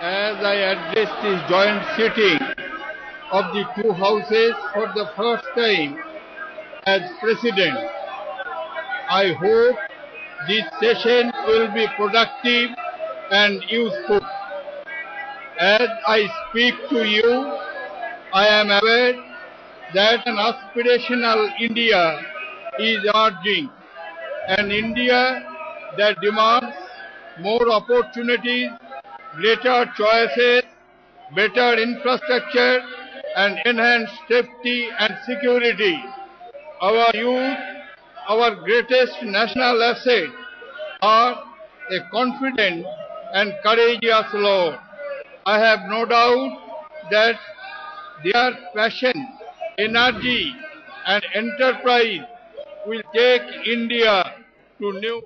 As I address this joint sitting of the two houses for the first time as President, I hope this session will be productive and useful. As I speak to you, I am aware that an aspirational India is emerging, an India that demands more opportunities, greater choices, better infrastructure, and enhanced safety and security. Our youth, our greatest national asset, are a confident and courageous lot. I have no doubt that their passion, energy, and enterprise will take India to new.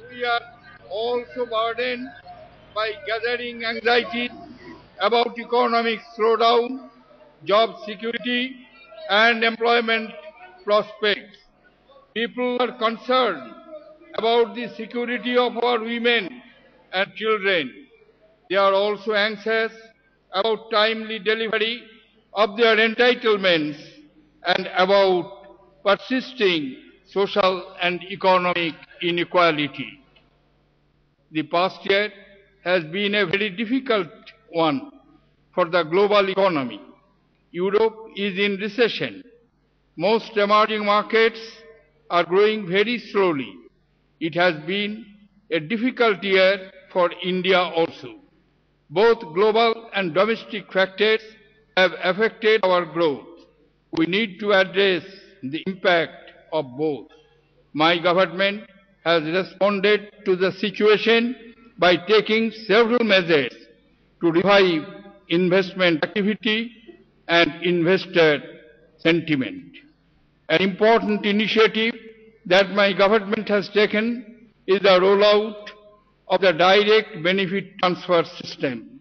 We are also burdened by gathering anxiety about economic slowdown, job security, and employment prospects. People are concerned about the security of our women and children. They are also anxious about timely delivery of their entitlements and about persisting social and economic inequality. The past year has been a very difficult one for the global economy. Europe is in recession. Most emerging markets are growing very slowly. It has been a difficult year for India also. Both global and domestic factors have affected our growth. We need to address the impact of both. My government has responded to the situation by taking several measures to revive investment activity and investor sentiment. An important initiative that my government has taken is the rollout of the direct benefit transfer system.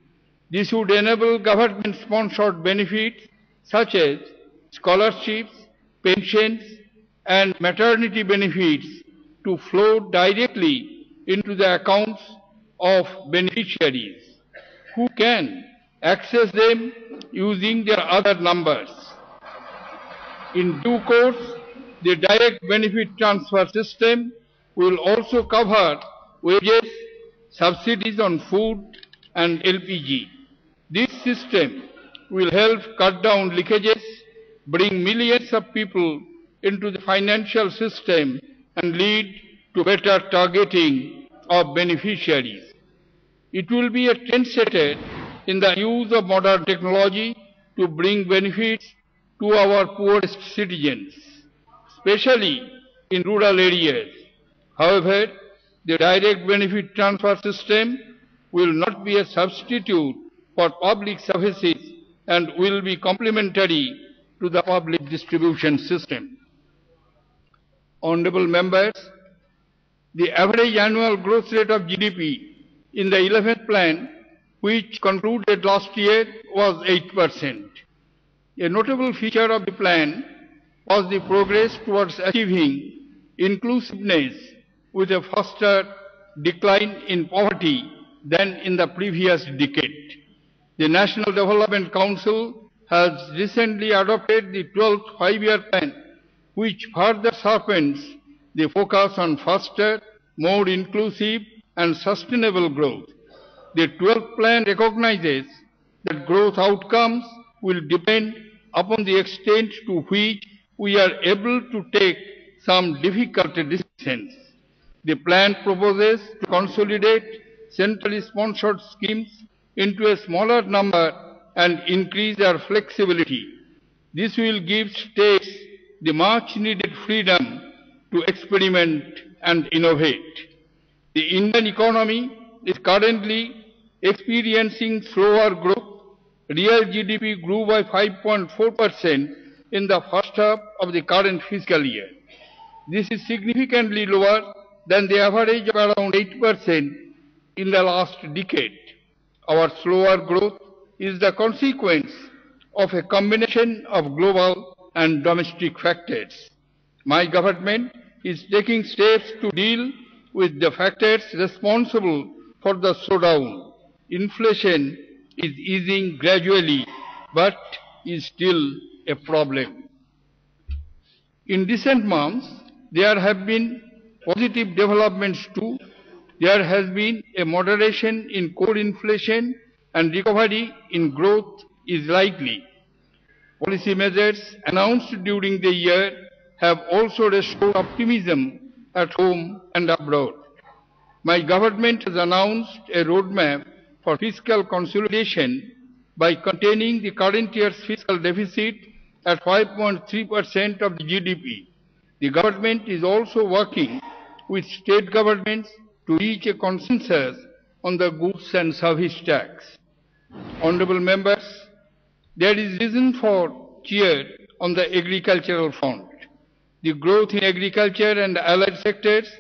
This would enable government-sponsored benefits such as scholarships, pensions, and maternity benefits to flow directly into the accounts of beneficiaries who can access them using their other numbers. In due course, the direct benefit transfer system will also cover wages, subsidies on food, and LPG. This system will help cut down leakages, bring millions of people into the financial system, and lead to better targeting of beneficiaries. It will be a trendsetter in the use of modern technology to bring benefits to our poorest citizens, especially in rural areas. However, the direct benefit transfer system will not be a substitute for public services and will be complementary to the public distribution system. Honorable members, the average annual growth rate of GDP in the 11th plan, which concluded last year, was 8%. A notable feature of the plan was the progress towards achieving inclusiveness with a faster decline in poverty than in the previous decade. The National Development Council has recently adopted the 12th five-year plan, which further sharpens the focus on faster, more inclusive and sustainable growth. The 12th plan recognizes that growth outcomes will depend upon the extent to which we are able to take some difficult decisions. The plan proposes to consolidate centrally sponsored schemes into a smaller number and increase their flexibility. This will give states the much needed freedom to experiment and innovate. The Indian economy is currently experiencing slower growth. Real GDP grew by 5.4% in the first half of the current fiscal year. This is significantly lower than the average of around 8% in the last decade. Our slower growth is the consequence of a combination of global and domestic factors. My government is taking steps to deal with the factors responsible for the slowdown. Inflation is easing gradually, but is still a problem. In recent months, there have been positive developments too. There has been a moderation in core inflation and recovery in growth is likely. Policy measures announced during the year have also restored optimism at home and abroad. My government has announced a roadmap for fiscal consolidation by containing the current year's fiscal deficit at 5.3% of the GDP. The government is also working with state governments to reach a consensus on the goods and service tax. Honourable members, there is reason for cheer on the agricultural front. The growth in agriculture and allied sectors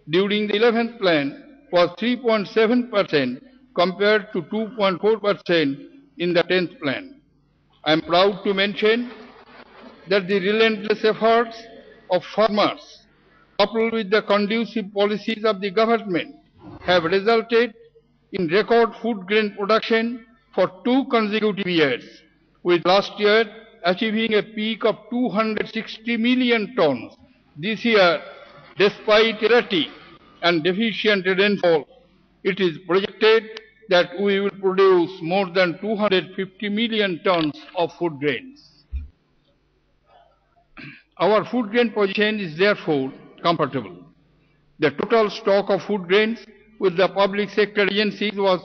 during the 11th plan was 3.7% compared to 2.4% in the 10th plan. I am proud to mention that the relentless efforts of farmers, coupled with the conducive policies of the government, have resulted in record food grain production for 2 consecutive years, with last year achieving a peak of 260 million tons. This year, despite erratic and deficient rainfall, it is projected that we will produce more than 250 million tons of food grains. Our food grain position is therefore comfortable. The total stock of food grains with the public sector agencies was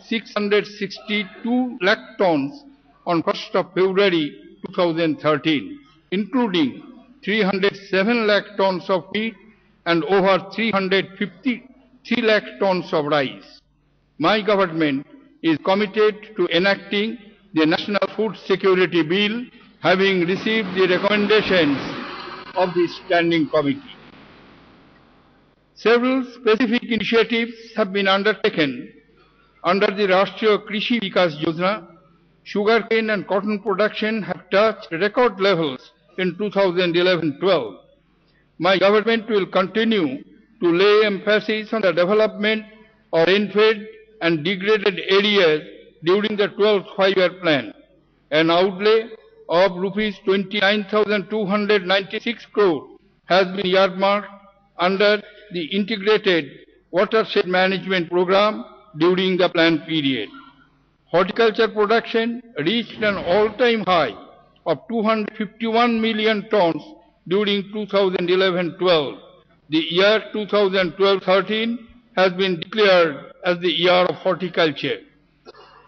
662 lakh tons on 1st of February 2013, including 307 lakh tons of wheat and over 353 lakh tons of rice. My government is committed to enacting the National Food Security Bill, having received the recommendations of the Standing Committee. Several specific initiatives have been undertaken under the Rashtriya Krishi Vikas Yojana. Sugarcane and cotton production have touched record levels in 2011-12. My government will continue to lay emphasis on the development of rain-fed and degraded areas during the 12th five-year plan. An outlay of rupees 29,296 crore has been earmarked under the Integrated Watershed Management Program during the plan period. Horticulture production reached an all-time high of 251 million tons during 2011-12. The year 2012-13 has been declared as the year of horticulture.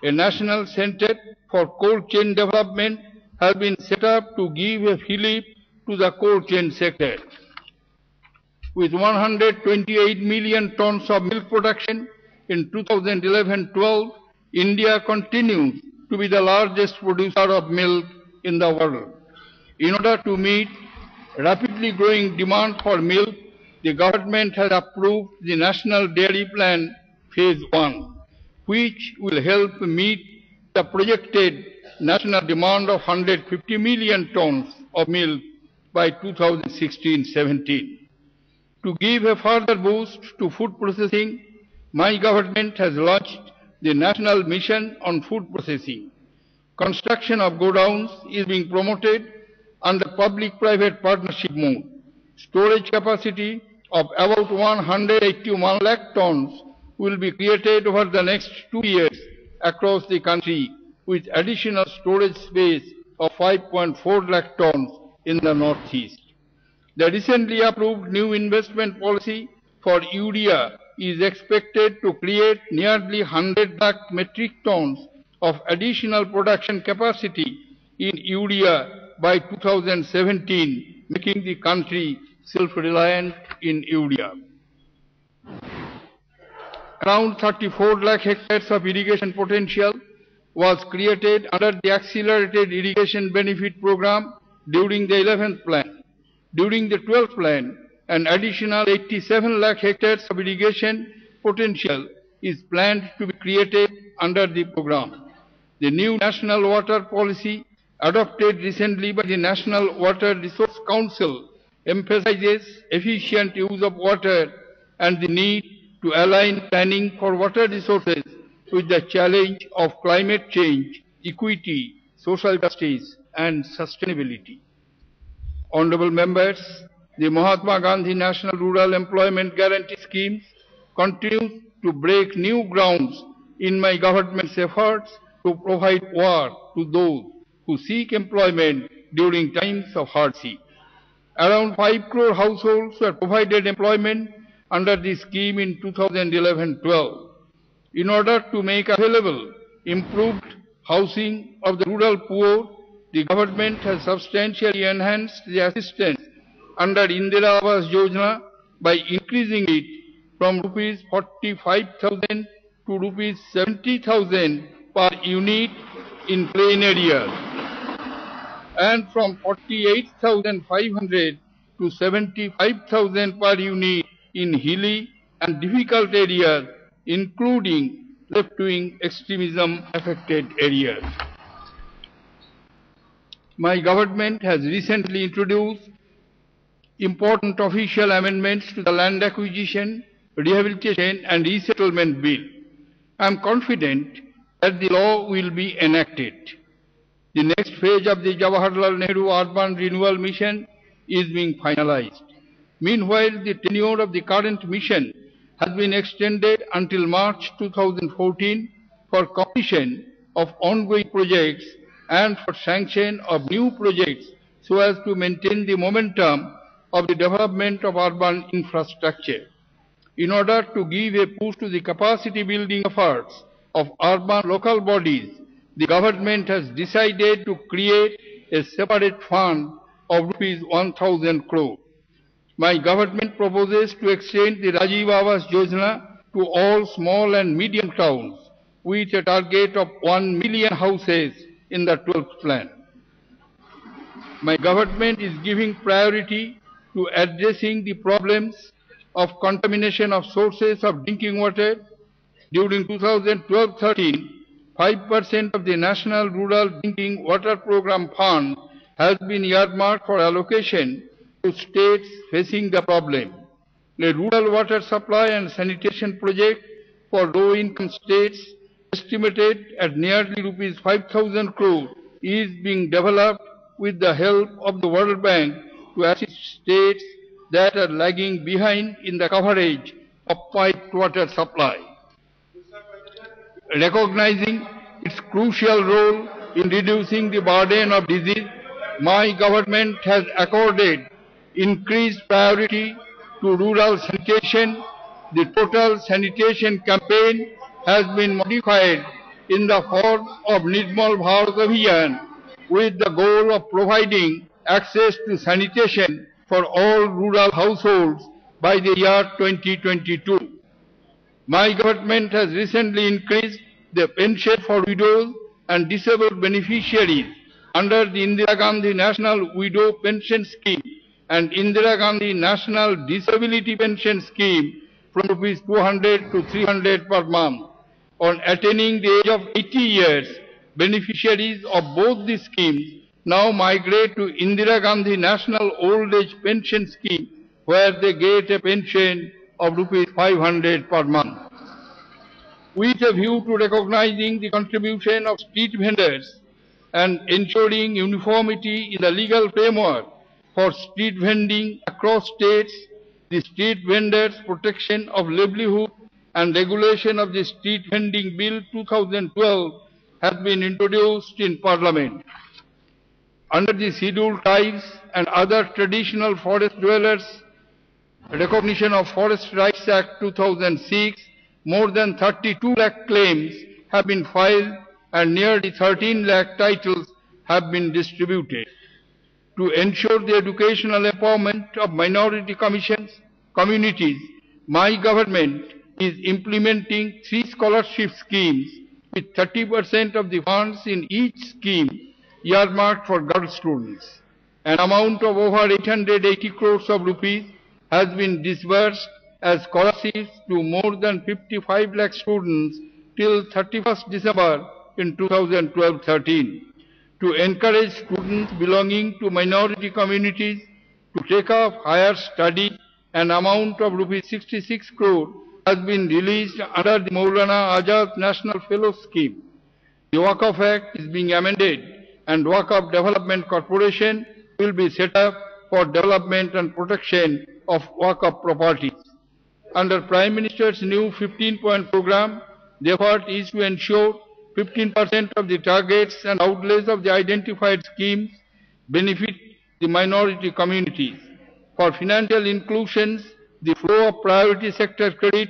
A national center for cold chain development has been set up to give a fillip to the cold chain sector. With 128 million tons of milk production in 2011-12, India continues to be the largest producer of milk in the world. In order to meet rapidly growing demand for milk, the government has approved the National Dairy Plan Phase 1, which will help meet the projected national demand of 150 million tons of milk by 2016-17. To give a further boost to food processing, my government has launched the National Mission on Food Processing. Construction of godowns is being promoted under public-private partnership mode. Storage capacity of about 181 lakh tons will be created over the next 2 years across the country, with additional storage space of 5.4 lakh tons in the northeast. The recently approved new investment policy for urea is expected to create nearly 100 lakh metric tons of additional production capacity in urea by 2017, making the country self-reliant in urea. Around 34 lakh hectares of irrigation potential was created under the Accelerated Irrigation Benefit Program during the 11th plan. During the 12th plan, an additional 87 lakh hectares of irrigation potential is planned to be created under the program. The new National Water Policy, adopted recently by the National Water Resource Council, emphasizes efficient use of water and the need to align planning for water resources with the challenge of climate change, equity, social justice, and sustainability. Honorable members, the Mahatma Gandhi National Rural Employment Guarantee Scheme continues to break new grounds in my government's efforts to provide work to those who seek employment during times of hardship. Around 5 crore households were provided employment under the scheme in 2011-12. In order to make available improved housing of the rural poor, the government has substantially enhanced the assistance under Indira Awas Yojana by increasing it from Rs 45,000 to Rs 70,000 per unit in plain areas, and from 48,500 to 75,000 per unit in hilly and difficult areas, including left-wing extremism affected areas. My government has recently introduced important official amendments to the Land Acquisition, Rehabilitation and Resettlement Bill. I am confident that the law will be enacted. The next phase of the Jawaharlal Nehru Urban Renewal Mission is being finalized. Meanwhile, the tenure of the current mission has been extended until March 2014 for completion of ongoing projects and for sanction of new projects so as to maintain the momentum of the development of urban infrastructure. In order to give a push to the capacity building efforts of urban local bodies, the government has decided to create a separate fund of Rs 1,000 crore. My government proposes to extend the Rajiv Awas Yojana to all small and medium towns with a target of 1 million houses in the 12th plan. My government is giving priority to addressing the problems of contamination of sources of drinking water. During 2012-13, 5% of the National Rural Drinking Water Program Fund has been earmarked for allocation to states facing the problem. A rural water supply and sanitation project for low-income states estimated at nearly Rs 5,000 crore is being developed with the help of the World Bank to assist states that are lagging behind in the coverage of piped water supply. Recognizing its crucial role in reducing the burden of disease, my government has accorded increased priority to rural sanitation. The total sanitation campaign has been modified in the form of Nirmal Bharat Abhiyan with the goal of providing access to sanitation for all rural households by the year 2022. My government has recently increased the pension for widows and disabled beneficiaries under the Indira Gandhi National Widow Pension Scheme and Indira Gandhi National Disability Pension Scheme from Rs 200 to 300 per month. On attaining the age of 80 years, beneficiaries of both these schemes now migrate to Indira Gandhi National Old Age Pension Scheme, where they get a pension of Rs 500 per month. With a view to recognizing the contribution of street vendors and ensuring uniformity in the legal framework for street vending across states, the Street Vendors Protection of Livelihood and Regulation of the Street Vending Bill 2012 has been introduced in Parliament. Under the Scheduled Tribes and Other Traditional Forest Dwellers Recognition of Forest Rights Act 2006, more than 32 lakh claims have been filed and nearly 13 lakh titles have been distributed. To ensure the educational empowerment of minority communities, my government is implementing 3 scholarship schemes with 30% of the funds in each scheme earmarked for girl students. An amount of over 880 crores of rupees has been disbursed as scholarships to more than 55 lakh students till 31st December in 2012-13. To encourage students belonging to minority communities to take up higher study, an amount of rupees 66 crore has been released under the Maulana Azad National Fellow Scheme. The Waqf Act is being amended and Waqf Development Corporation will be set up for development and protection of Waqf properties. Under Prime Minister's new 15-point program, the effort is to ensure 15% of the targets and outlays of the identified schemes benefit the minority communities. For financial inclusions, the flow of priority sector credit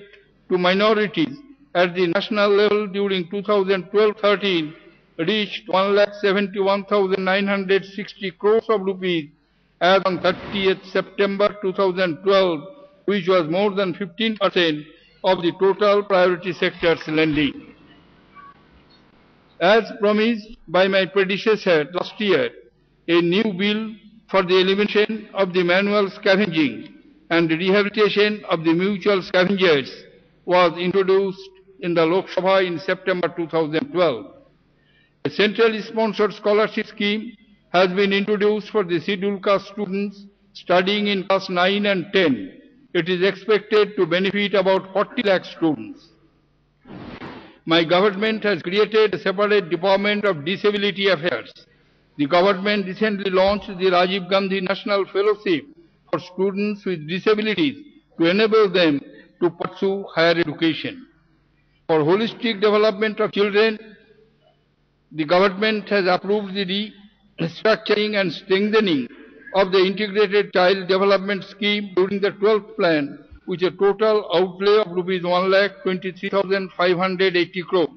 to minorities at the national level during 2012-13 reached 1,71,960 crores of rupees as on 30th September 2012, which was more than 15% of the total priority sector's lending. As promised by my predecessor last year, a new bill for the elimination of the manual scavenging and rehabilitation of the mutual scavengers was introduced in the Lok Sabha in September 2012. A centrally sponsored scholarship scheme has been introduced for the scheduled caste students studying in class 9 and 10. It is expected to benefit about 40 lakh students. My government has created a separate Department of Disability Affairs. The government recently launched the Rajiv Gandhi National Fellowship for students with disabilities to enable them to pursue higher education. For holistic development of children, the government has approved the restructuring and strengthening of the Integrated Child Development Scheme during the 12th plan, with a total outlay of rupees 1,23,580 crore.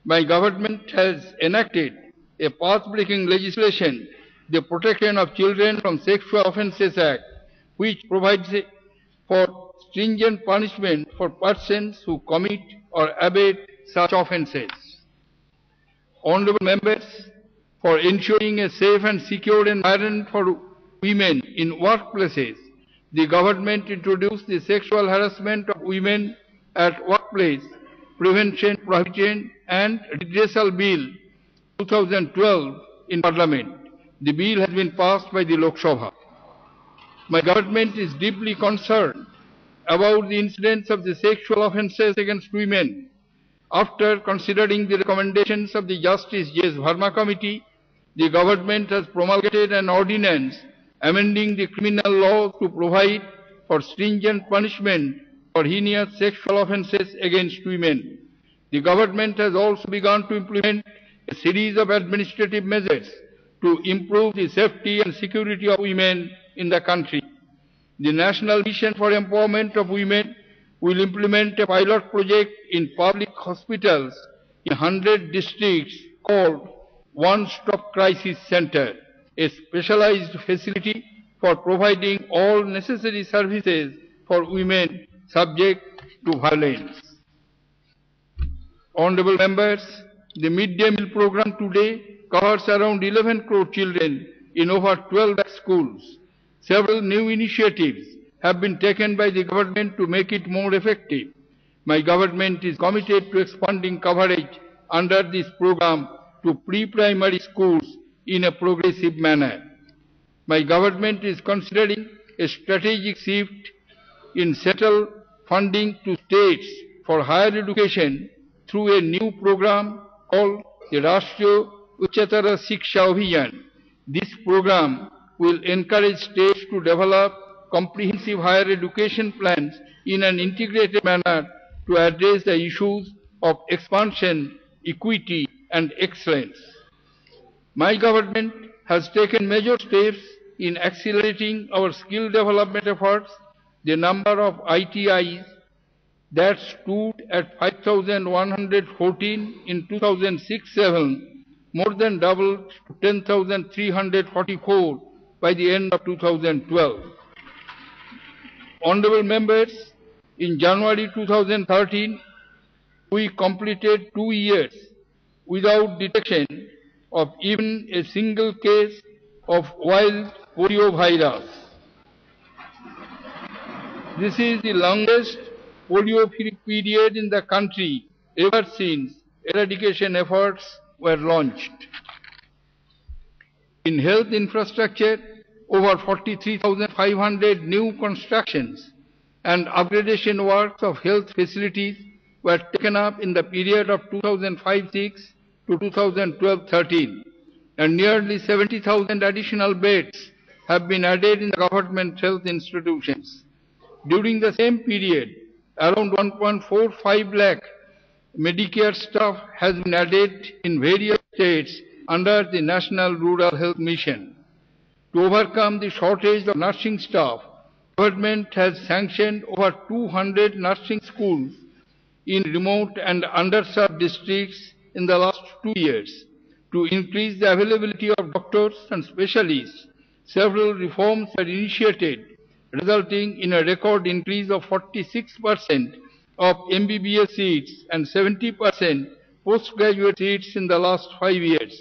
My government has enacted a path-breaking legislation, the Protection of Children from Sexual Offences Act, which provides for stringent punishment for persons who commit or abet such offences. Honourable members, for ensuring a safe and secure environment for women in workplaces, the government introduced the Sexual Harassment of Women at Workplace Prevention, Prohibition and Redressal Bill 2012 in Parliament. The bill has been passed by the Lok Sabha. My government is deeply concerned about the incidence of the sexual offences against women. After considering the recommendations of the Justice J.S. Verma Committee, the government has promulgated an ordinance amending the criminal law to provide for stringent punishment for heinous sexual offences against women. The government has also begun to implement a series of administrative measures to improve the safety and security of women in the country. The National Mission for Empowerment of Women will implement a pilot project in public hospitals in 100 districts called One-Stop Crisis Center, a specialized facility for providing all necessary services for women subject to violence. Honourable members, the midday meal program today covers around 11 crore children in over 12 lakh schools. Several new initiatives have been taken by the government to make it more effective. My government is committed to expanding coverage under this program to pre-primary schools in a progressive manner. My government is considering a strategic shift in central funding to states for higher education through a new program called the Rashtriya Uchchara Shiksha Abhiyan. This program will encourage states to develop comprehensive higher education plans in an integrated manner to address the issues of expansion, equity and excellence. My government has taken major steps in accelerating our skill development efforts. The number of ITIs that stood at 5,114 in 2006-07 more than doubled to 10,344 by the end of 2012. Honourable members, in January 2013, we completed 2 years without detection of even a single case of wild polio virus. This is the longest polio-free period in the country ever since eradication efforts were launched. In health infrastructure, over 43,500 new constructions and upgradation works of health facilities were taken up in the period of 2005-06 to 2012-13, and nearly 70,000 additional beds have been added in the government health institutions. During the same period, around 1.45 lakh Medicare staff has been added in various states under the National Rural Health Mission. To overcome the shortage of nursing staff, government has sanctioned over 200 nursing schools in remote and underserved districts in the last 2 years. To increase the availability of doctors and specialists, several reforms were initiated, resulting in a record increase of 46% of MBBS seats and 70% postgraduate seats in the last 5 years.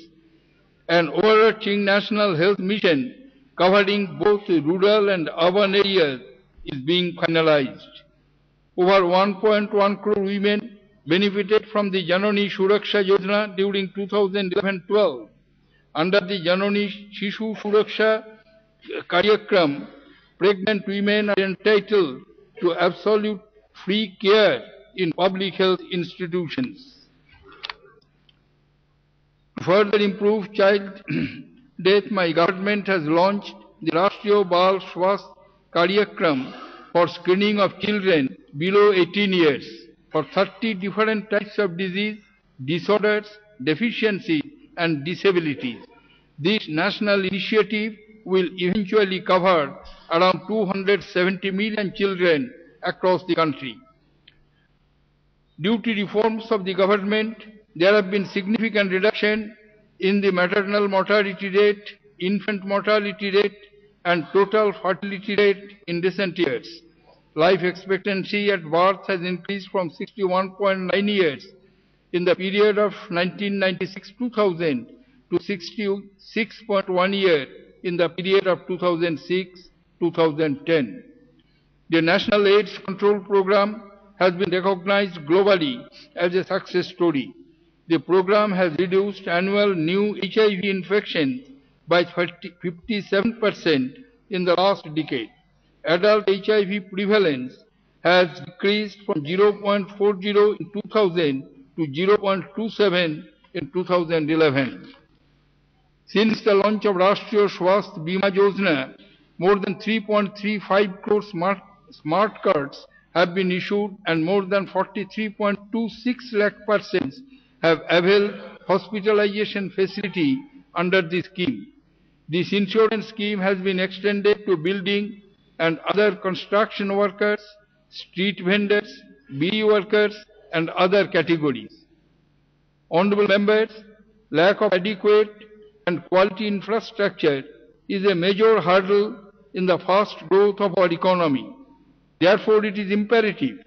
An overarching national health mission covering both rural and urban areas is being finalized. Over 1.1 crore women benefited from the Janani Suraksha Yojana during 2011-12. Under the Janani Shishu Suraksha Karyakram, pregnant women are entitled to absolute free care in public health institutions. To further improve child death, my government has launched the Rashtriya Bal Swasth Karyakram for screening of children below 18 years for 30 different types of disease, disorders, deficiencies, and disabilities. This national initiative will eventually cover around 270 million children across the country. Due to reforms of the government, there have been significant reduction in the maternal mortality rate, infant mortality rate, and total fertility rate in recent years. Life expectancy at birth has increased from 61.9 years in the period of 1996-2000 to 66.1 years in the period of 2006-2010. The National AIDS Control Program has been recognized globally as a success story. The program has reduced annual new HIV infections by 57% in the last decade. Adult HIV prevalence has decreased from 0.40 in 2000 to 0.27 in 2011. Since the launch of Rashtriya Swasth Bima Yojana, more than 3.35 crore smart cards have been issued and more than 43.26 lakh persons have availed hospitalization facility under the scheme. This insurance scheme has been extended to building and other construction workers, street vendors, BD workers, and other categories. Honorable members, lack of adequate and quality infrastructure is a major hurdle in the fast growth of our economy. Therefore, it is imperative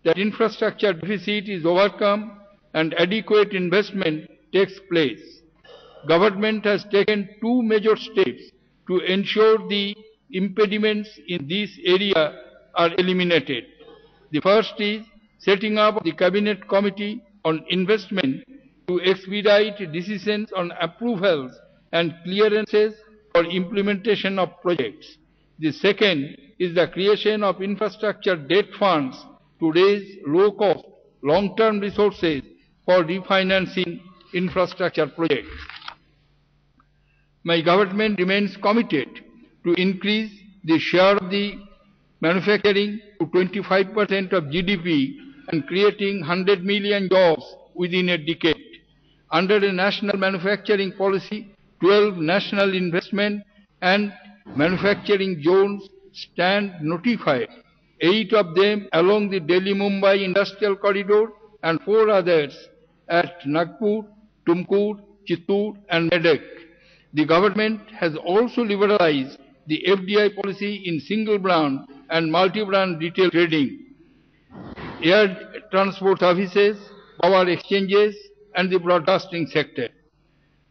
that infrastructure deficit is overcome and adequate investment takes place. Government has taken 2 major steps to ensure the impediments in this area are eliminated. The first is setting up the Cabinet Committee on Investment to expedite decisions on approvals and clearances for implementation of projects. The second is the creation of infrastructure debt funds to raise low-cost, long-term resources for refinancing infrastructure projects. My government remains committed to increase the share of the manufacturing to 25% of GDP and creating 100 million jobs within a decade. Under a national manufacturing policy, 12 national investment and manufacturing zones stand notified, 8 of them along the Delhi-Mumbai industrial corridor and 4 others at Nagpur, Tumkur, Chittoor and Medak. The government has also liberalized the FDI policy in single brand and multi-brand retail trading, air transport services, power exchanges and the broadcasting sector.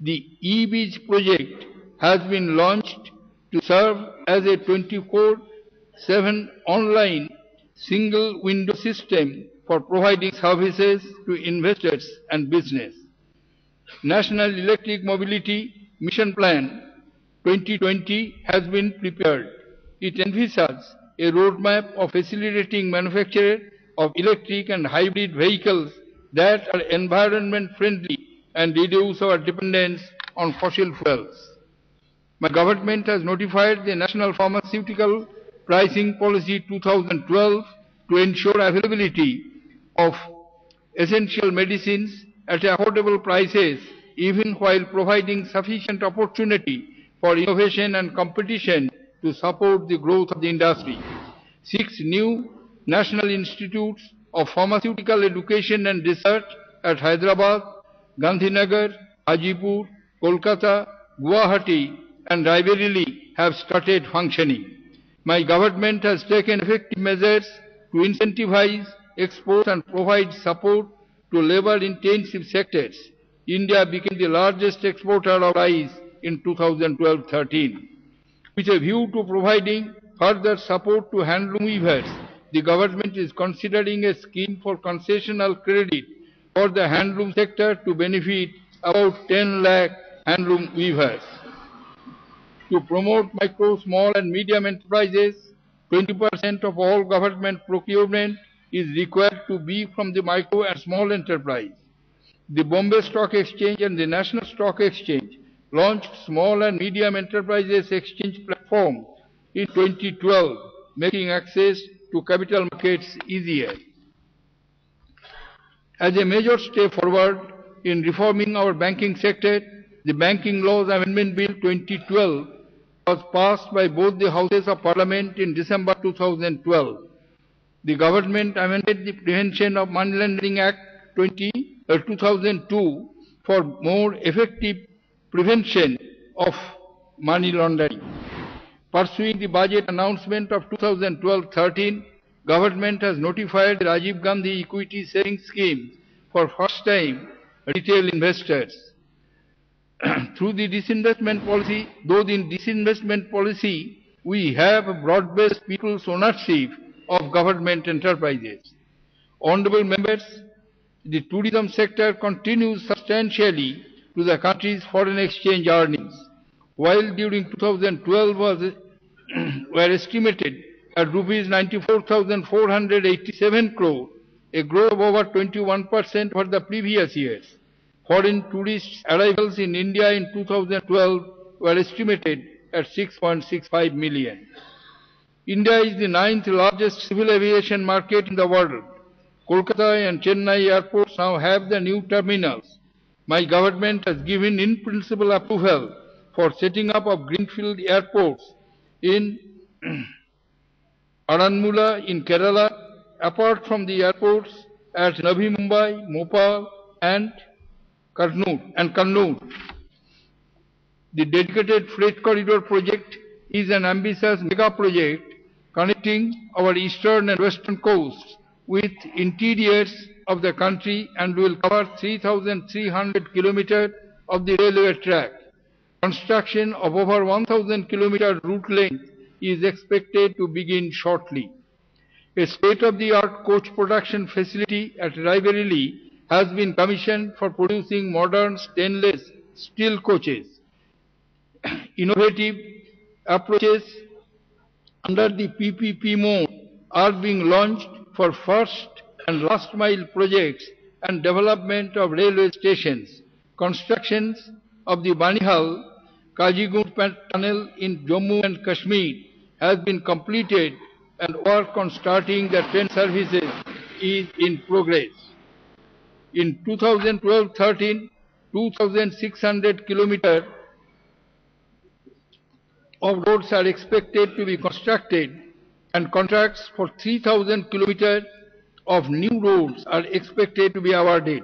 The e-Biz project has been launched to serve as a 24/7 online single window system for providing services to investors and business. National Electric Mobility Mission Plan 2020 has been prepared. It envisages a roadmap of facilitating manufacture of electric and hybrid vehicles that are environment friendly and reduce our dependence on fossil fuels. My government has notified the National Pharmaceutical Pricing Policy 2012 to ensure availability of essential medicines at affordable prices, even while providing sufficient opportunity for innovation and competition to support the growth of the industry. 6 new National Institutes of Pharmaceutical Education and Research at Hyderabad, Gandhinagar, Hajipur, Kolkata, Guwahati, and Raebareli have started functioning. My government has taken effective measures to incentivize exports and provide support to labor-intensive sectors. India became the largest exporter of rice in 2012-13. With a view to providing further support to handloom weavers, the government is considering a scheme for concessional credit for the handloom sector to benefit about 10 lakh handloom weavers. To promote micro, small and medium enterprises, 20% of all government procurement is required to be from the micro and small enterprise. The Bombay Stock Exchange and the National Stock Exchange launched Small and Medium Enterprises Exchange platform in 2012, making access to capital markets easier. As a major step forward in reforming our banking sector, the Banking Laws Amendment Bill 2012 was passed by both the Houses of Parliament in December 2012. The government amended the Prevention of Money Laundering Act 2002 for more effective prevention of money laundering. Pursuing the budget announcement of 2012-13, government has notified the Rajiv Gandhi Equity Savings Scheme for first-time retail investors. Through the disinvestment policy, we have a broad-based people's ownership of government enterprises. Honorable members, the tourism sector contributes substantially to the country's foreign exchange earnings. While during 2012 were estimated at rupees 94,487 crore, a growth of over 21% for the previous years. Foreign tourist arrivals in India in 2012 were estimated at 6.65 million. India is the 9th largest civil aviation market in the world. Kolkata and Chennai airports now have the new terminals. My government has given in-principle approval for setting up of greenfield airports in Aranmula in Kerala, apart from the airports at Navi Mumbai, Bhopal and Kannur. The dedicated freight corridor project is an ambitious mega project connecting our eastern and western coasts with interiors of the country and will cover 3,300 kilometers of the railway track. Construction of over 1,000 kilometer route length is expected to begin shortly. A state-of-the-art coach production facility at Raebareli has been commissioned for producing modern stainless steel coaches. Innovative approaches under the PPP mode are being launched for first and last mile projects and development of railway stations. Constructions of the Banihal Kazigund tunnel in Jammu and Kashmir has been completed and work on starting the train services is in progress. In 2012-13, 2,600 kilometers of roads are expected to be constructed and contracts for 3,000 kilometers of new roads are expected to be awarded.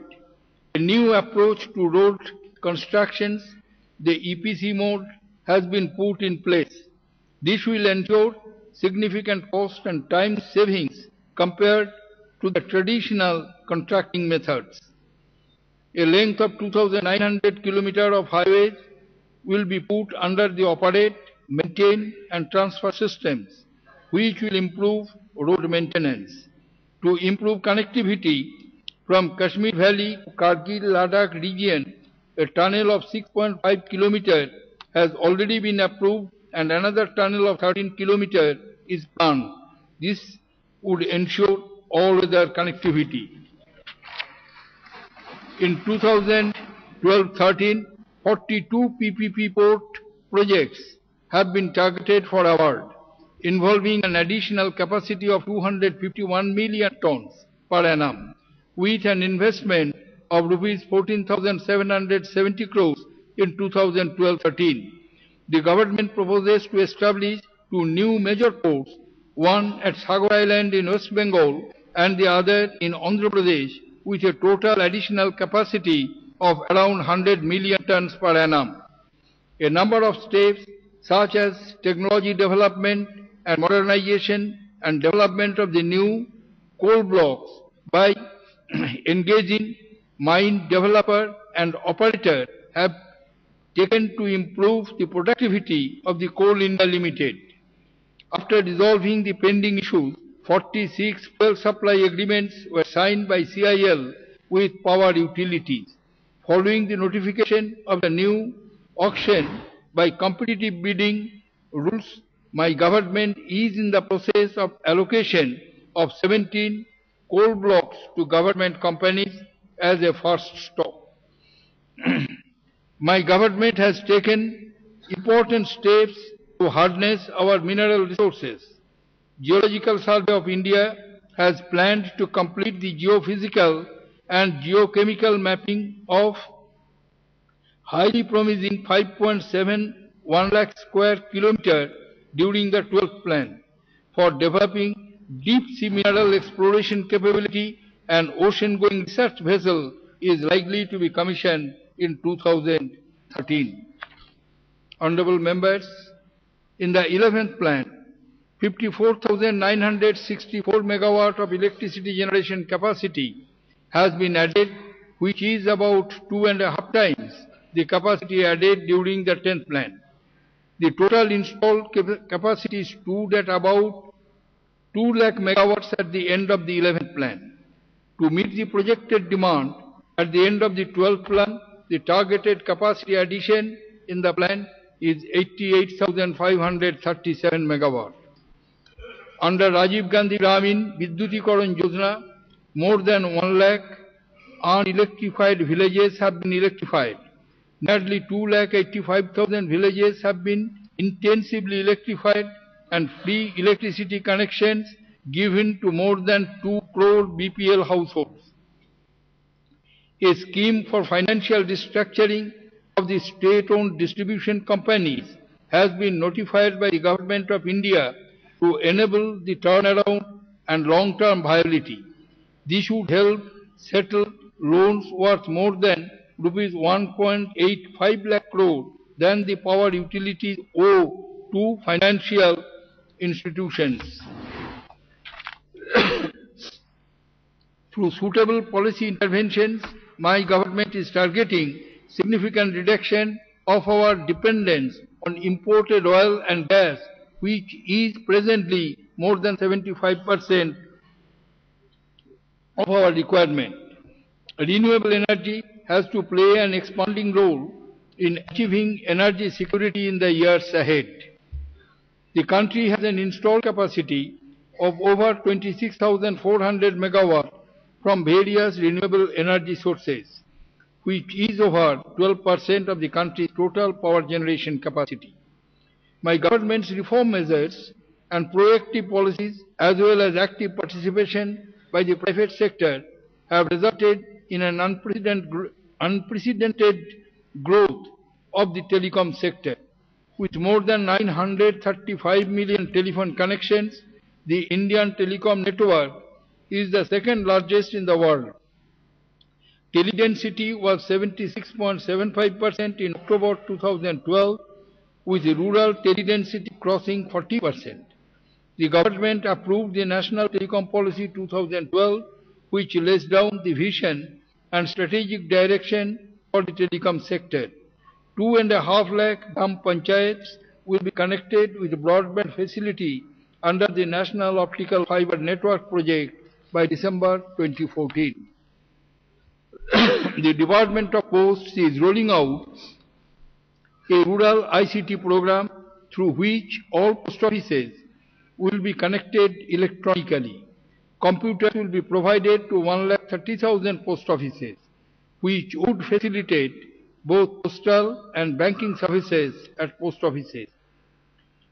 A new approach to road constructions, the EPC mode, has been put in place. This will ensure significant cost and time savings compared to the traditional contracting methods. A length of 2,900 kilometers of highways will be put under the operate, maintain and transfer systems, which will improve road maintenance. To improve connectivity from Kashmir Valley to Kargil Ladakh region, a tunnel of 6.5 kilometers has already been approved and another tunnel of 13 kilometers is planned. This would ensure all-weather connectivity. In 2012-13, 42 PPP port projects have been targeted for award, involving an additional capacity of 251 million tons per annum, with an investment of rupees 14,770 crores in 2012-13. The government proposes to establish two new major ports, one at Sagar Island in West Bengal and the other in Andhra Pradesh, with a total additional capacity of around 100 million tons per annum. A number of steps such as technology development and modernization and development of the new coal blocks by engaging mine developer and operator have taken to improve the productivity of the Coal India Limited. After resolving the pending issues, 46 fuel supply agreements were signed by CIL with power utilities. Following the notification of the new auction by competitive bidding rules, my government is in the process of allocation of 17 coal blocks to government companies as a first stop. My government has taken important steps to harness our mineral resources. Geological Survey of India has planned to complete the geophysical and geochemical mapping of highly promising 5.71 lakh square kilometer during the 12th plan. For developing deep sea mineral exploration capability, an ocean-going research vessel is likely to be commissioned in 2013. Honorable members, in the 11th plan, 54,964 megawatt of electricity generation capacity has been added, which is about 2.5 times the capacity added during the 10th plan. The total installed capacity stood at about 2 lakh megawatts at the end of the 11th plan. To meet the projected demand at the end of the 12th plan, the targeted capacity addition in the plan is 88,537 megawatts. Under Rajiv Gandhi Gramin Vidyutikaran Yojana, more than 1 lakh unelectrified villages have been electrified. Nearly 2,85,000 villages have been intensively electrified and free electricity connections given to more than 2 crore BPL households. A scheme for financial restructuring of the state-owned distribution companies has been notified by the Government of India to enable the turnaround and long-term viability. This would help settle loans worth more than rupees 1.85 lakh crore than the power utilities owe to financial institutions. Through suitable policy interventions, my government is targeting significant reduction of our dependence on imported oil and gas, which is presently more than 75% of our requirement. Renewable energy has to play an expanding role in achieving energy security in the years ahead. The country has an installed capacity of over 26,400 megawatts from various renewable energy sources, which is over 12% of the country's total power generation capacity. My government's reform measures and proactive policies, as well as active participation by the private sector, have resulted in an unprecedented growth of the telecom sector. With more than 935 million telephone connections, the Indian telecom network is the second largest in the world. Teledensity was 76.75% in October 2012, with rural teledensity crossing 40%. The government approved the National Telecom Policy 2012, which lays down the vision and strategic direction for the telecom sector. 2.5 lakh Gram Panchayats will be connected with broadband facility under the National Optical Fiber Network project by December 2014. The Department of Posts is rolling out a rural ICT program through which all post offices will be connected electronically. Computers will be provided to 130,000 post offices, which would facilitate both postal and banking services at post offices.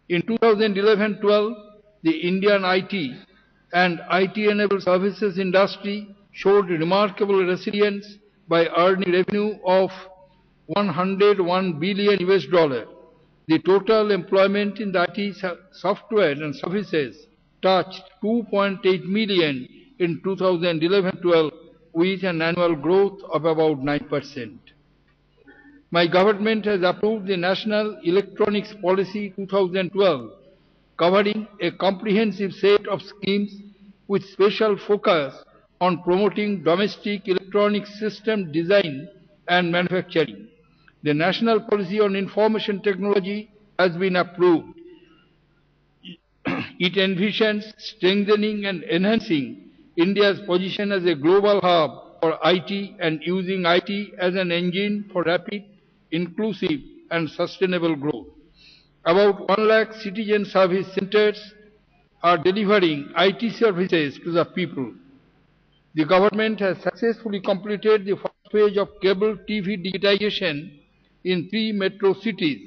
In 2011-12, the Indian IT and IT-enabled services industry showed remarkable resilience by earning revenue of 101 billion US dollar. The total employment in the IT software and services touched 2.8 million in 2011-12 with an annual growth of about 9%. My government has approved the National Electronics Policy 2012, covering a comprehensive set of schemes with special focus on promoting domestic electronic system design and manufacturing. The National Policy on Information Technology has been approved. It envisions strengthening and enhancing India's position as a global hub for IT and using IT as an engine for rapid, inclusive and sustainable growth. About 1 lakh citizen service centers are delivering IT services to the people. The government has successfully completed the first phase of cable TV digitization in 3 metro cities.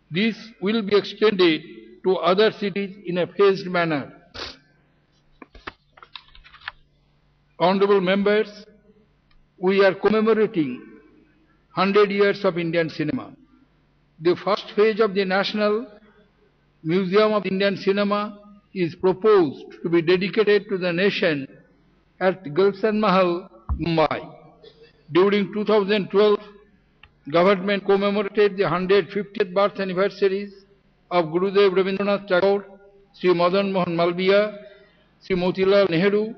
This will be extended to other cities in a phased manner. Honorable members, we are commemorating 100 years of Indian cinema. The first phase of the National Museum of Indian Cinema is proposed to be dedicated to the nation at Gulshan Mahal, Mumbai. During 2012, government commemorated the 150th birth anniversaries of Gurudev Rabindranath Tagore, Sri Madan Mohan Malviya, Sri Motilal Nehru,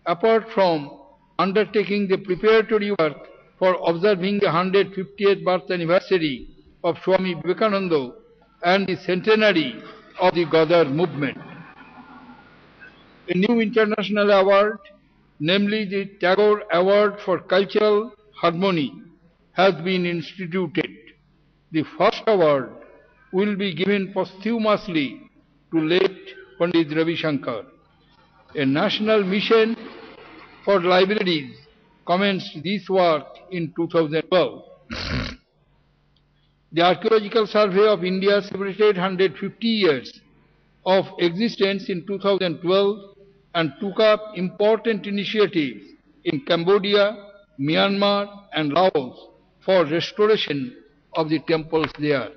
apart from undertaking the preparatory work for observing the 150th birth anniversary of Swami Vivekananda and the centenary of the Gadar movement. A new international award, namely the Tagore Award for Cultural Harmony, has been instituted. The first award will be given posthumously to late Pandit Ravi Shankar. A national mission for libraries commenced this work in 2012. The Archaeological Survey of India celebrated 150 years of existence in 2012 and took up important initiatives in Cambodia, Myanmar and Laos for restoration of the temples there.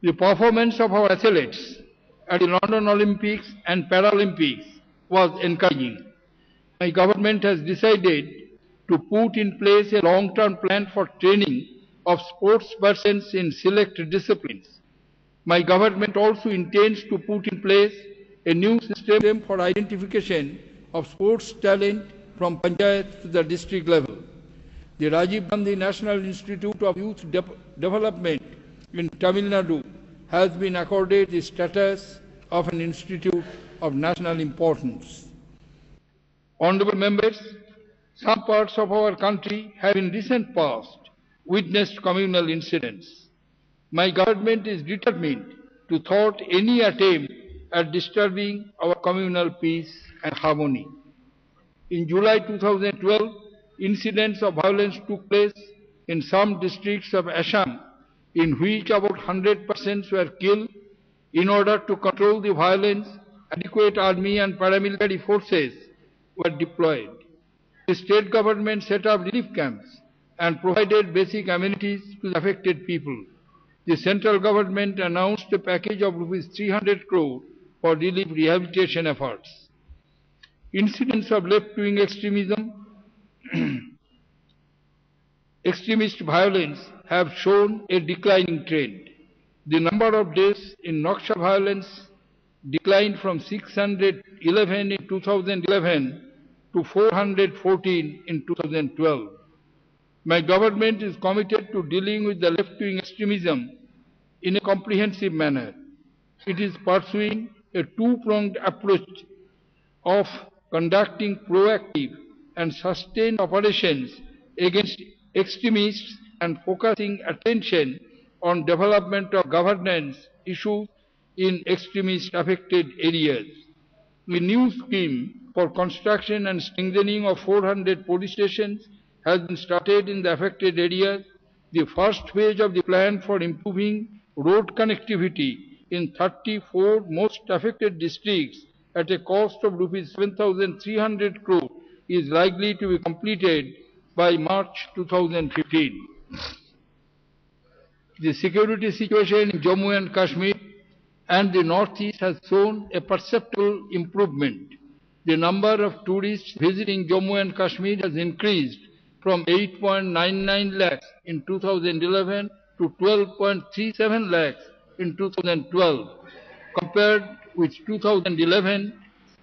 The performance of our athletes at the London Olympics and Paralympics was encouraging. My government has decided to put in place a long-term plan for training of sports persons in select disciplines. My government also intends to put in place a new system for identification of sports talent from panchayat to the district level. The Rajiv Gandhi National Institute of Youth Development in Tamil Nadu has been accorded the status of an institute of national importance. Honorable members, some parts of our country have in recent past witnessed communal incidents. My government is determined to thwart any attempt at disturbing our communal peace and harmony. In July 2012, incidents of violence took place in some districts of Asean, in which about 100 persons were killed. In order to control the violence, adequate army and paramilitary forces were deployed. The state government set up relief camps and provided basic amenities to the affected people. The central government announced a package of Rs 300 crore for relief rehabilitation efforts. Incidents of left-wing extremism, extremist violence have shown a declining trend. The number of deaths in Naxal violence declined from 611 in 2011 to 414 in 2012. My government is committed to dealing with the left-wing extremism in a comprehensive manner. It is pursuing a two-pronged approach of conducting proactive and sustained operations against extremists and focusing attention on development of governance issues in extremist affected areas. A new scheme for construction and strengthening of 400 police stations has been started in the affected areas. The first phase of the plan for improving road connectivity in 34 most affected districts at a cost of rupees 7,300 crore is likely to be completed by March 2015. The security situation in Jammu and Kashmir and the Northeast has shown a perceptible improvement. The number of tourists visiting Jammu and Kashmir has increased from 8.99 lakhs in 2011 to 12.37 lakhs in 2012. Compared with 2011,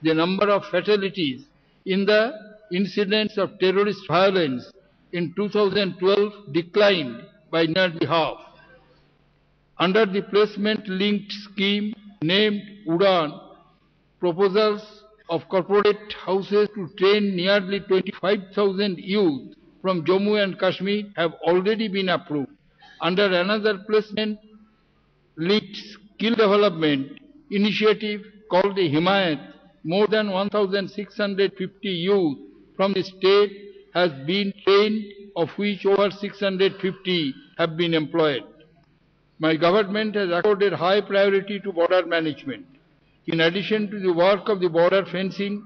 the number of fatalities in the incidents of terrorist violence in 2012 declined by nearly half. Under the placement-linked scheme named UDAN, proposals of corporate houses to train nearly 25,000 youth from Jammu and Kashmir have already been approved. Under another placement-linked skill development initiative called the Himayat, more than 1,650 youth from the state has been trained, of which over 650 have been employed. My government has accorded high priority to border management. In addition to the work of the border fencing,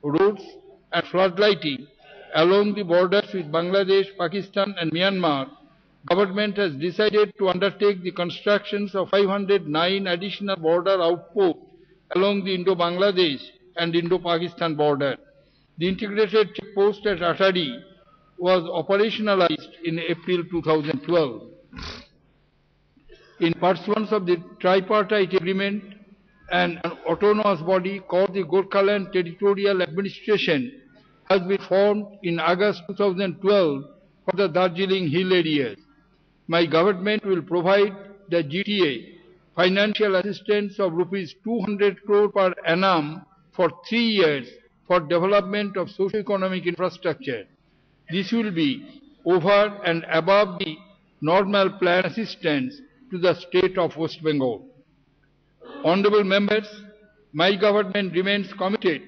roads and floodlighting along the borders with Bangladesh, Pakistan and Myanmar, government has decided to undertake the constructions of 509 additional border outposts along the Indo-Bangladesh and Indo-Pakistan border. The integrated check post at Atadi was operationalized in April 2012. In pursuance of the tripartite agreement, an autonomous body called the Gorkhaland Territorial Administration has been formed in August 2012 for the Darjeeling Hill areas. My government will provide the GTA financial assistance of rupees 200 crore per annum for 3 years for development of socio-economic infrastructure. This will be over and above the normal plan assistance to the state of West Bengal. Honorable members, my government remains committed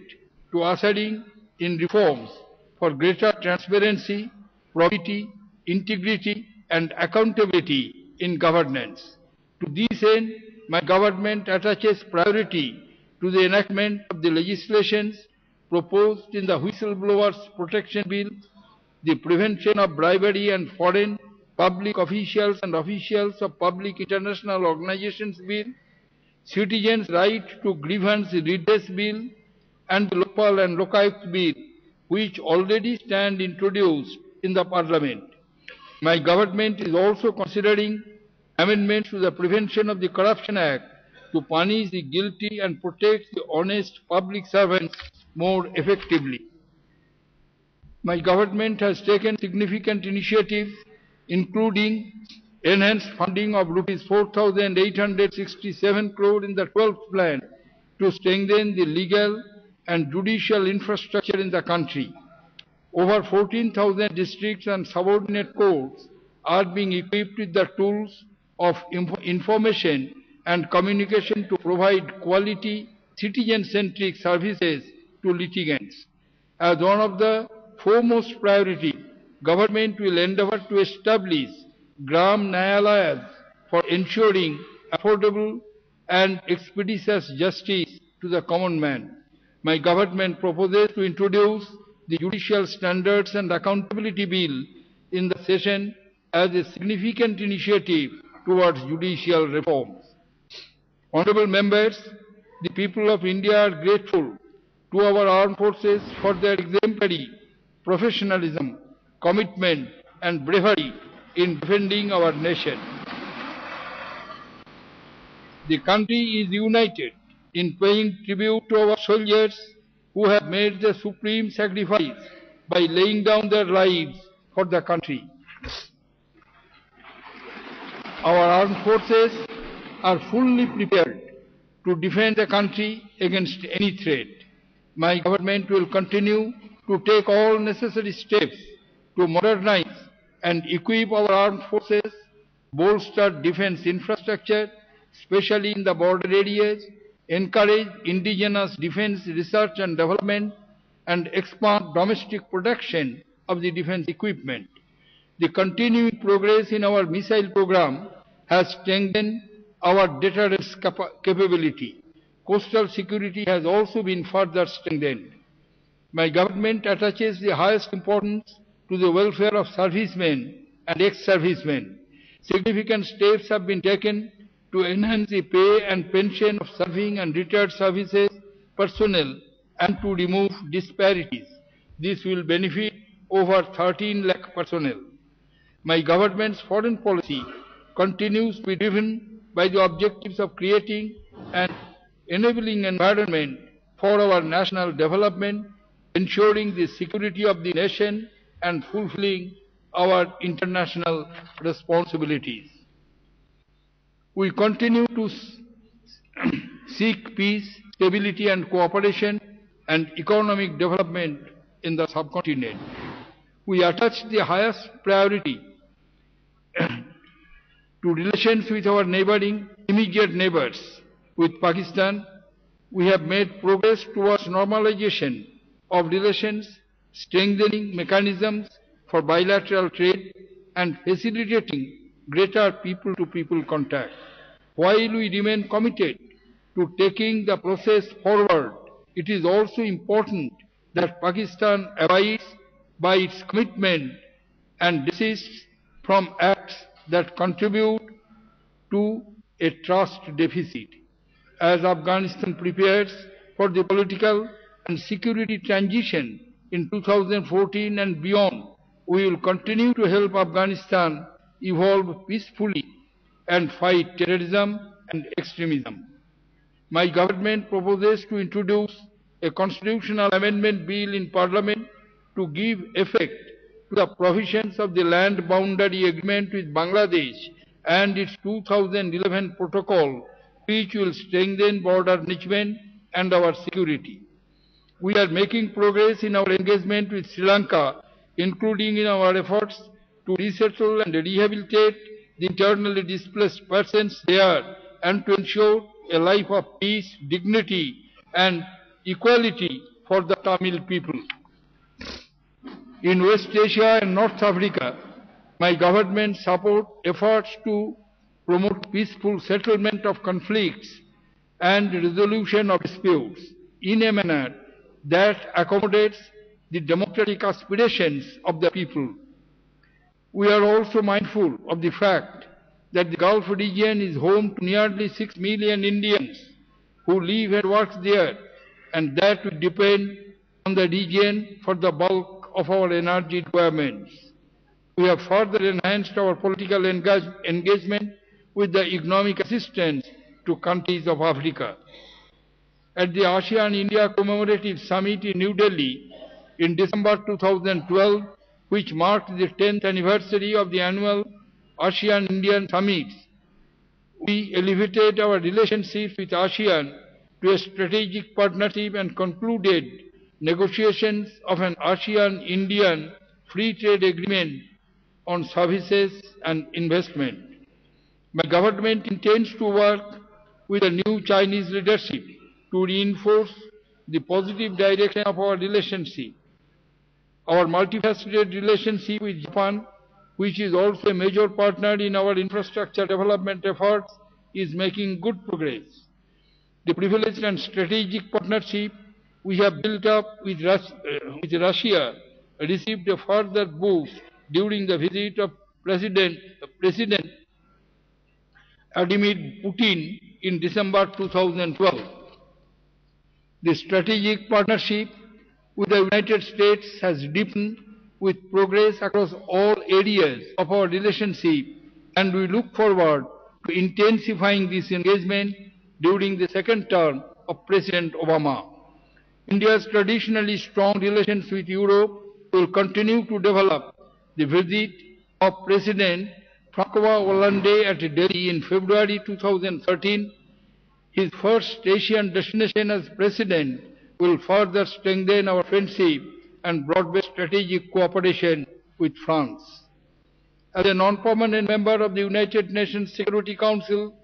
to ushering in reforms for greater transparency, probity, integrity and accountability in governance. To this end, my government attaches priority to the enactment of the legislations proposed in the Whistleblowers Protection Bill, the Prevention of Bribery and Foreign Public Officials and Officials of Public International Organizations Bill, Citizens' Right to Grievance Redress Bill, and the Lokpal and Lokaयुkt Bill, which already stand introduced in the Parliament. My government is also considering amendments to the Prevention of the Corruption Act to punish the guilty and protect the honest public servants more effectively. My government has taken significant initiatives, including enhanced funding of rupees 4,867 crore in the 12th plan to strengthen the legal and judicial infrastructure in the country. Over 14,000 districts and subordinate courts are being equipped with the tools of information and communication to provide quality, citizen-centric services to litigants. As one of the foremost priority, government will endeavor to establish Gram Nyayalayas for ensuring affordable and expeditious justice to the common man. My government proposes to introduce the Judicial Standards and Accountability Bill in the session as a significant initiative towards judicial reforms. Honorable members, the people of India are grateful to our armed forces for their exemplary professionalism, commitment and bravery in defending our nation. The country is united in paying tribute to our soldiers who have made the supreme sacrifice by laying down their lives for the country. Our armed forces are fully prepared to defend the country against any threat. My government will continue to take all necessary steps to modernize and equip our armed forces, bolster defense infrastructure, especially in the border areas, encourage indigenous defense research and development, and expand domestic production of the defense equipment. The continuing progress in our missile program has strengthened our deterrence capability. Coastal security has also been further strengthened. My government attaches the highest importance to the welfare of servicemen and ex-servicemen. Significant steps have been taken to enhance the pay and pension of serving and retired services personnel and to remove disparities. This will benefit over 13 lakh personnel. My government's foreign policy continues to be driven by the objectives of creating an enabling environment for our national development, ensuring the security of the nation, and fulfilling our international responsibilities. We continue to seek peace, stability, and cooperation and economic development in the subcontinent. We attach the highest priority to relations with our immediate neighbors. With Pakistan, we have made progress towards normalization of relations, strengthening mechanisms for bilateral trade, and facilitating greater people-to-people contact. While we remain committed to taking the process forward, it is also important that Pakistan abides by its commitment and desists from acts that contribute to a trust deficit. As Afghanistan prepares for the political and security transition in 2014 and beyond, we will continue to help Afghanistan evolve peacefully and fight terrorism and extremism. My government proposes to introduce a constitutional amendment bill in Parliament to give effect to the provisions of the Land Boundary Agreement with Bangladesh and its 2011 protocol, which will strengthen border management and our security. We are making progress in our engagement with Sri Lanka, including in our efforts to resettle and rehabilitate the internally displaced persons there and to ensure a life of peace, dignity, and equality for the Tamil people. In West Asia and North Africa, my government supports efforts to promote peaceful settlement of conflicts and resolution of disputes in a manner that accommodates the democratic aspirations of the people. We are also mindful of the fact that the Gulf region is home to nearly 6 million Indians who live and work there, and that we depend on the region for the bulk of our energy requirements. We have further enhanced our political engagement with the economic assistance to countries of Africa. At the Asean-India Commemorative Summit in New Delhi in December 2012, which marked the 10th anniversary of the annual ASEAN-Indian Summits, we elevated our relationships with ASEAN to a strategic partnership and concluded negotiations of an ASEAN-Indian free trade agreement on services and investment. My government intends to work with the new Chinese leadership to reinforce the positive direction of our relationship. Our multifaceted relationship with Japan, which is also a major partner in our infrastructure development efforts, is making good progress. The privileged and strategic partnership we have built up with Russia received a further boost during the visit of President Vladimir Putin in December 2012. The strategic partnership with the United States has deepened with progress across all areas of our relationship, and we look forward to intensifying this engagement during the second term of President Obama. India's traditionally strong relations with Europe will continue to develop. The visit of President Francois Hollande at Delhi in February 2013, his first Asian destination as President, will further strengthen our friendship and broad-based strategic cooperation with France. As a non-permanent member of the United Nations Security Council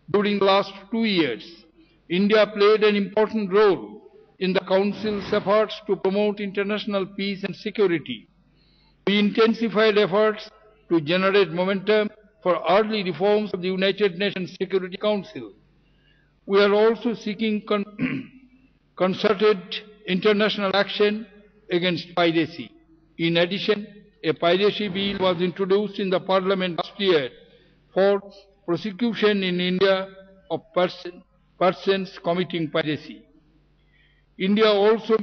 during the last 2 years, India played an important role in the Council's efforts to promote international peace and security. We intensified efforts to generate momentum for early reforms of the United Nations Security Council. We are also seeking concerted international action against piracy. In addition, a piracy bill was introduced in the Parliament last year for prosecution in India of persons committing piracy. India also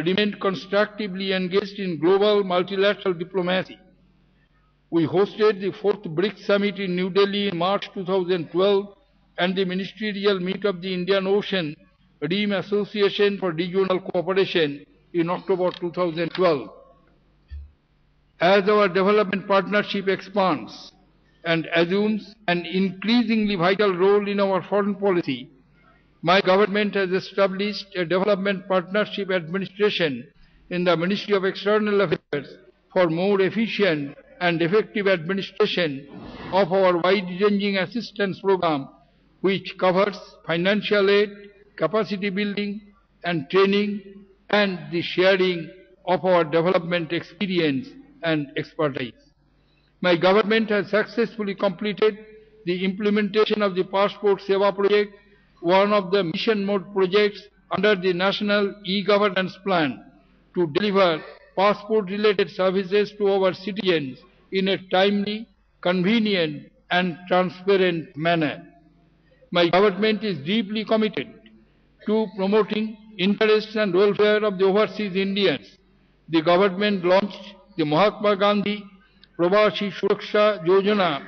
remained constructively engaged in global multilateral diplomacy. We hosted the 4th BRICS Summit in New Delhi in March 2012 and the ministerial meet of the Indian Ocean Rim Association for Regional Cooperation in October 2012. As our development partnership expands and assumes an increasingly vital role in our foreign policy, my government has established a development partnership administration in the Ministry of External Affairs for more efficient and effective administration of our wide-ranging assistance program, which covers financial aid, capacity building and training, and the sharing of our development experience and expertise. My government has successfully completed the implementation of the Passport Seva project, one of the mission mode projects under the National E-Governance Plan, to deliver passport-related services to our citizens in a timely, convenient and transparent manner. My government is deeply committed to promoting interests and welfare of the overseas Indians. The government launched the Mahatma Gandhi Pravasi Suraksha Yojana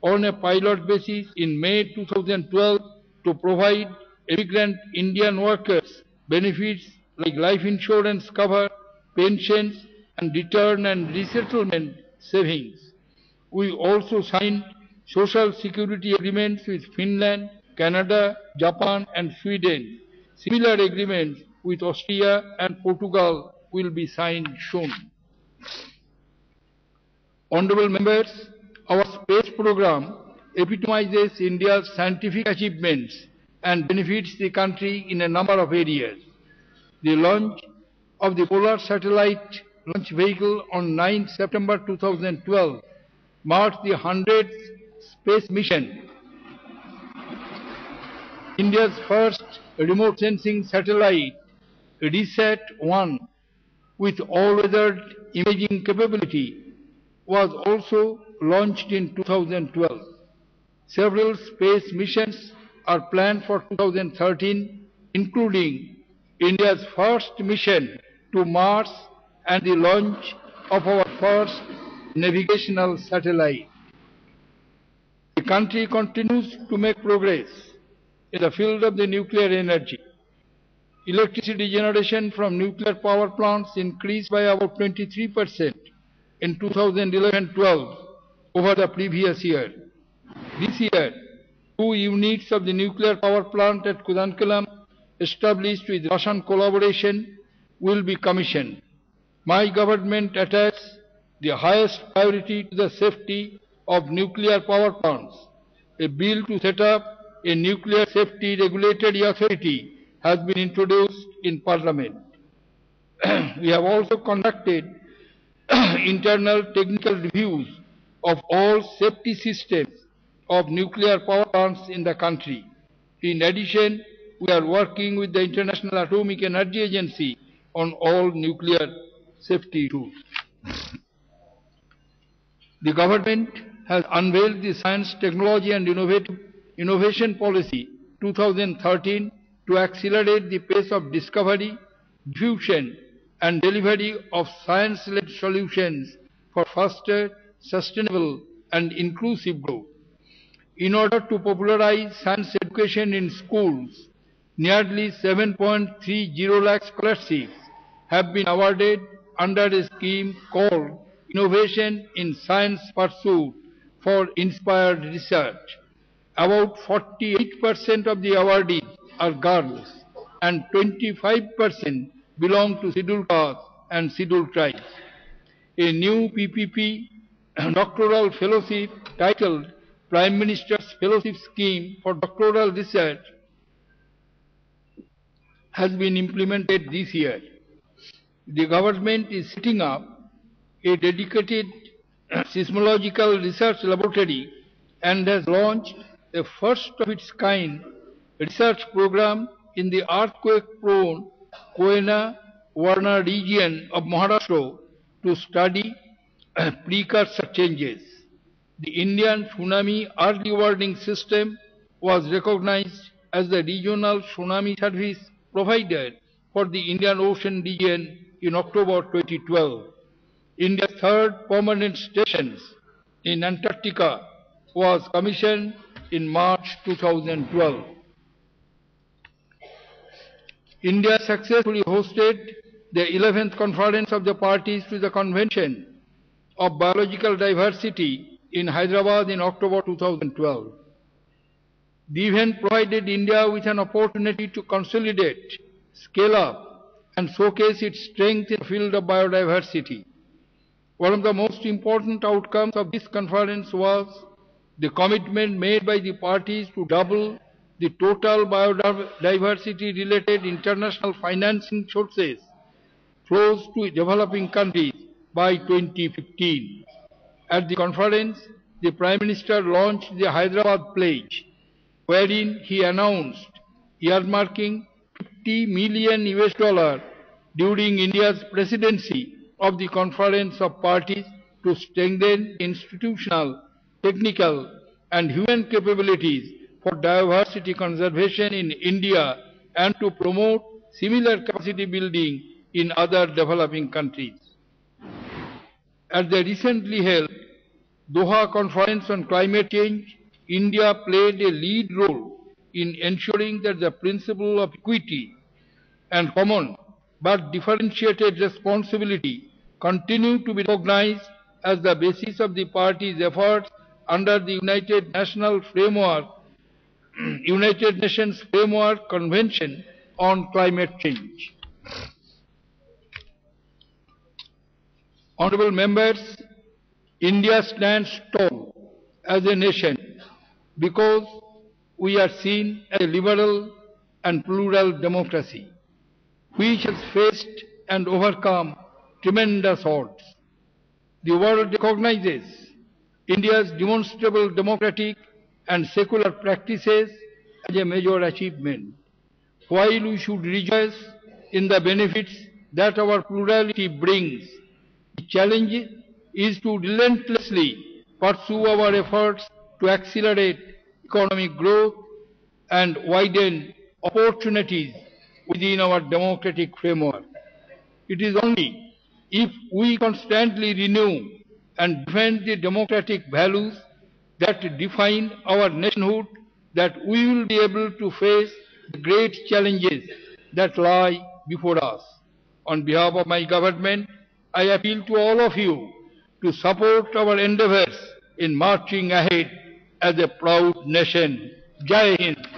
on a pilot basis in May 2012 to provide immigrant Indian workers benefits like life insurance cover, pensions, and return and resettlement savings. We also signed social security agreements with Finland, Canada, Japan, and Sweden. Similar agreements with Austria and Portugal will be signed soon. Honorable members, our space program epitomizes India's scientific achievements and benefits the country in a number of areas. The launch of the Polar Satellite Launch Vehicle on 9 September 2012 marks the 100th space mission. India's first remote sensing satellite, RESAT-1, with all-weather imaging capability, was also launched in 2012. Several space missions are planned for 2013, including India's first mission to Mars and the launch of our first navigational satellite. The country continues to make progress in the field of the nuclear energy. Electricity generation from nuclear power plants increased by about 23% in 2011-12 over the previous year. This year, 2 units of the nuclear power plant at Kudankulam, established with Russian collaboration, will be commissioned. My government attaches the highest priority to the safety of nuclear power plants. A bill to set up a nuclear safety regulatory authority has been introduced in Parliament. We have also conducted internal technical reviews of all safety systems of nuclear power plants in the country. In addition, we are working with the International Atomic Energy Agency on all nuclear safety issues. The government has unveiled the Science, Technology and Innovation Policy 2013 to accelerate the pace of discovery, diffusion and delivery of science-led solutions for faster, sustainable and inclusive growth. In order to popularize science education in schools, nearly 7.30 lakh scholarships have been awarded under a scheme called Innovation in Science Pursuit for Inspired Research. About 48% of the awardees are girls and 25% belong to scheduled castes and scheduled tribes. A new PPP doctoral fellowship titled Prime Minister's Fellowship Scheme for Doctoral Research has been implemented this year. The government is setting up a dedicated seismological research laboratory and has launched a first of its kind research program in the earthquake-prone Koyana-Varna region of Maharashtra to study precursor changes. The Indian Tsunami Early Warning System was recognized as the regional tsunami service provider for the Indian Ocean region in October 2012. India's third permanent station in Antarctica was commissioned in March 2012. India successfully hosted the 11th Conference of the Parties to the Convention of Biological Diversity in Hyderabad in October 2012. The event provided India with an opportunity to consolidate, scale up, and showcase its strength in the field of biodiversity. One of the most important outcomes of this conference was the commitment made by the parties to double the total biodiversity-related international financing sources flows to developing countries by 2015. At the conference, the Prime Minister launched the Hyderabad Pledge, wherein he announced earmarking $50 million during India's presidency of the Conference of Parties to strengthen institutional, technical, and human capabilities for diversity conservation in India and to promote similar capacity building in other developing countries. At the recently held Doha Conference on Climate Change, India played a lead role in ensuring that the principle of equity and common but differentiated responsibility continue to be recognized as the basis of the party's efforts under the United Nations Framework Convention on Climate Change. Honorable members, India stands tall as a nation because we are seen as a liberal and plural democracy, which has faced and overcome tremendous odds. The world recognizes India's demonstrable democratic and secular practices as a major achievement. While we should rejoice in the benefits that our plurality brings, the challenge is to relentlessly pursue our efforts to accelerate economic growth and widen opportunities within our democratic framework. It is only if we constantly renew and defend the democratic values that define our nationhood that we will be able to face the great challenges that lie before us. On behalf of my government, I appeal to all of you to support our endeavors in marching ahead as a proud nation. Jai Hind.